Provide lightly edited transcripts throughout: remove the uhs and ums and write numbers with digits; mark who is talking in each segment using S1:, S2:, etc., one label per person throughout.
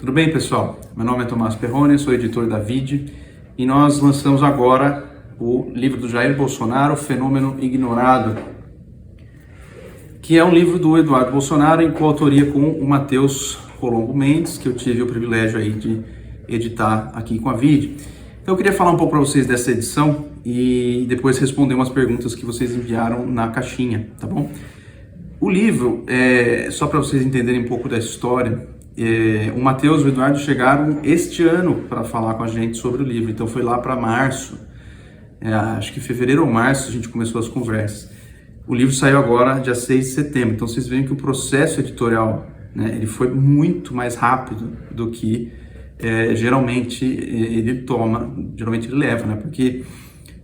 S1: Tudo bem, pessoal? Meu nome é Tomás Perrone, sou editor da VID e nós lançamos agora o livro do Jair Bolsonaro, Fenômeno Ignorado, que é um livro do Eduardo Bolsonaro em coautoria com o Matheus Colombo Mendes, que eu tive o privilégio aí de editar aqui com a VID. Então eu queria falar um pouco para vocês dessa edição e depois responder umas perguntas que vocês enviaram na caixinha, tá bom? O livro, só para vocês entenderem um pouco da história, o Matheus e o Eduardo chegaram este ano para falar com a gente sobre o livro, então foi lá para março, acho que fevereiro ou março a gente começou as conversas. O livro saiu agora, dia 6 de setembro, então vocês veem que o processo editorial, né, ele foi muito mais rápido do que geralmente ele leva, né, porque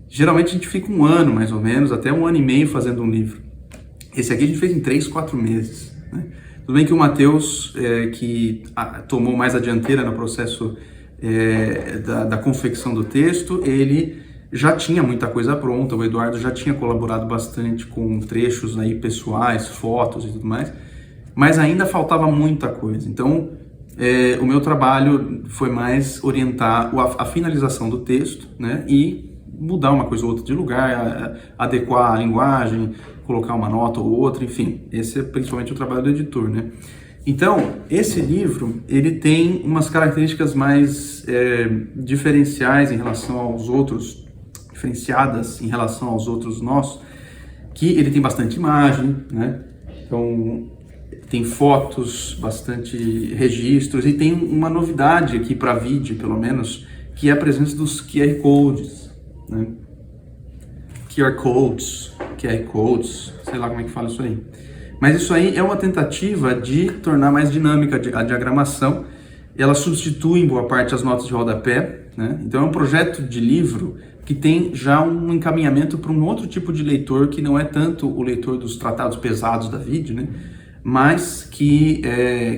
S1: geralmente a gente fica um ano mais ou menos, até um ano e meio fazendo um livro. Esse aqui a gente fez em 3, 4 meses, né? Tudo bem que o Matheus, que tomou mais a dianteira no processo da confecção do texto, ele já tinha muita coisa pronta, o Eduardo já tinha colaborado bastante com trechos aí pessoais, fotos e tudo mais, mas ainda faltava muita coisa. Então, o meu trabalho foi mais orientar a finalização do texto, né, e mudar uma coisa ou outra de lugar, adequar a linguagem, colocar uma nota ou outra, enfim, esse é principalmente o trabalho do editor, né? Então, esse livro, ele tem umas características mais diferenciadas em relação aos outros nossos, que ele tem bastante imagem, né? Então, tem fotos, bastante registros, e tem uma novidade aqui para vídeo, pelo menos, que é a presença dos QR Codes, né? QR Codes, sei lá como é que fala isso aí. Mas isso aí é uma tentativa de tornar mais dinâmica a diagramação. Ela substitui em boa parte as notas de rodapé, né? Então é um projeto de livro que tem já um encaminhamento para um outro tipo de leitor, que não é tanto o leitor dos tratados pesados da VID, né? Mas que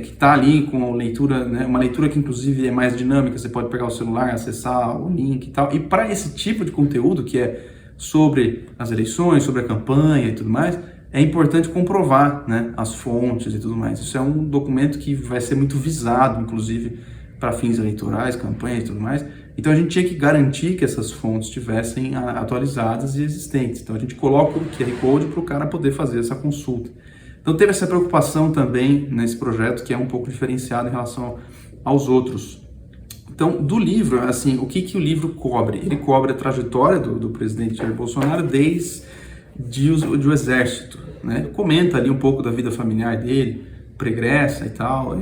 S1: está ali com a leitura, né? Uma leitura que inclusive é mais dinâmica, você pode pegar o celular, acessar o link e tal. E para esse tipo de conteúdo, que é sobre as eleições, sobre a campanha e tudo mais, é importante comprovar, né, as fontes e tudo mais. Isso é um documento que vai ser muito visado, inclusive, para fins eleitorais, campanhas e tudo mais. Então a gente tinha que garantir que essas fontes estivessem atualizadas e existentes. Então a gente coloca o QR Code para o cara poder fazer essa consulta. Então teve essa preocupação também nesse projeto, que é um pouco diferenciado em relação aos outros. Então, do livro, assim, o que o livro cobre? Ele cobre a trajetória do presidente Jair Bolsonaro desde o exército, né? Comenta ali um pouco da vida familiar dele, pregressa e tal,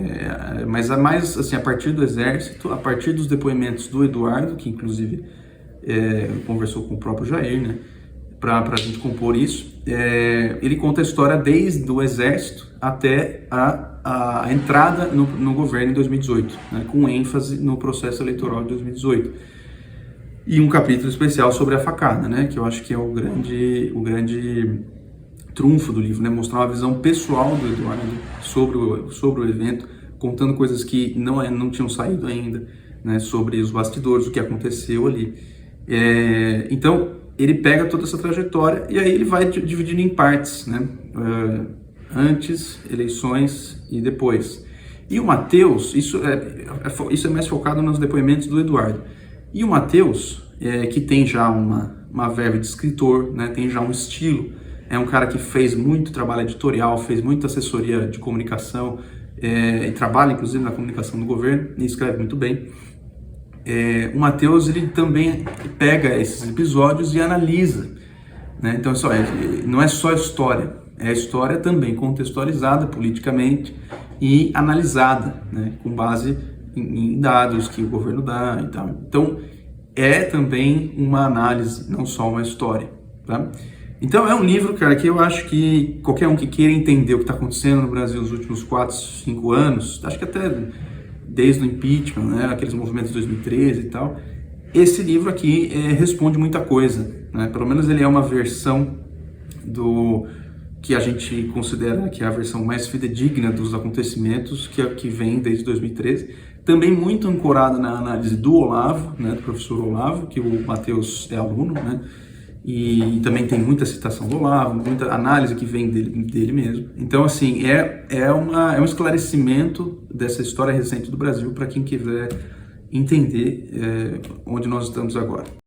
S1: mas mais assim, a partir do exército, a partir dos depoimentos do Eduardo, que inclusive conversou com o próprio Jair, né? Para a gente compor isso, ele conta a história desde o exército até a entrada no governo em 2018, né, com ênfase no processo eleitoral de 2018. E um capítulo especial sobre a facada, né, que eu acho que é o grande trunfo do livro, né, mostrar uma visão pessoal do Eduardo sobre o evento, contando coisas que não tinham saído ainda, né, sobre os bastidores, o que aconteceu ali. Então, ele pega toda essa trajetória e aí ele vai dividindo em partes, né? Antes, eleições e depois. E o Matheus, isso é mais focado nos depoimentos do Eduardo. E o Matheus, que tem já uma verve de escritor, né? Tem já um estilo, é um cara que fez muito trabalho editorial, fez muita assessoria de comunicação, e trabalha inclusive na comunicação do governo, e escreve muito bem. O Matheus, ele também pega esses episódios e analisa, né? Então não é só história, é a história também contextualizada politicamente e analisada, né? Com base em dados que o governo dá e tal. Então é também uma análise, não só uma história, tá? Então é um livro, cara, que eu acho que qualquer um que queira entender o que está acontecendo no Brasil nos últimos 4, 5 anos, acho que até desde o impeachment, né, aqueles movimentos de 2013 e tal, esse livro aqui responde muita coisa, né? Pelo menos ele é uma versão do que a gente considera que é a versão mais fidedigna dos acontecimentos que vem desde 2013, também muito ancorada na análise do Olavo, né, do professor Olavo, que o Matheus é aluno, né? e também tem muita citação do Olavo, muita análise que vem dele mesmo. Então, assim, é um esclarecimento dessa história recente do Brasil para quem quiser entender onde nós estamos agora.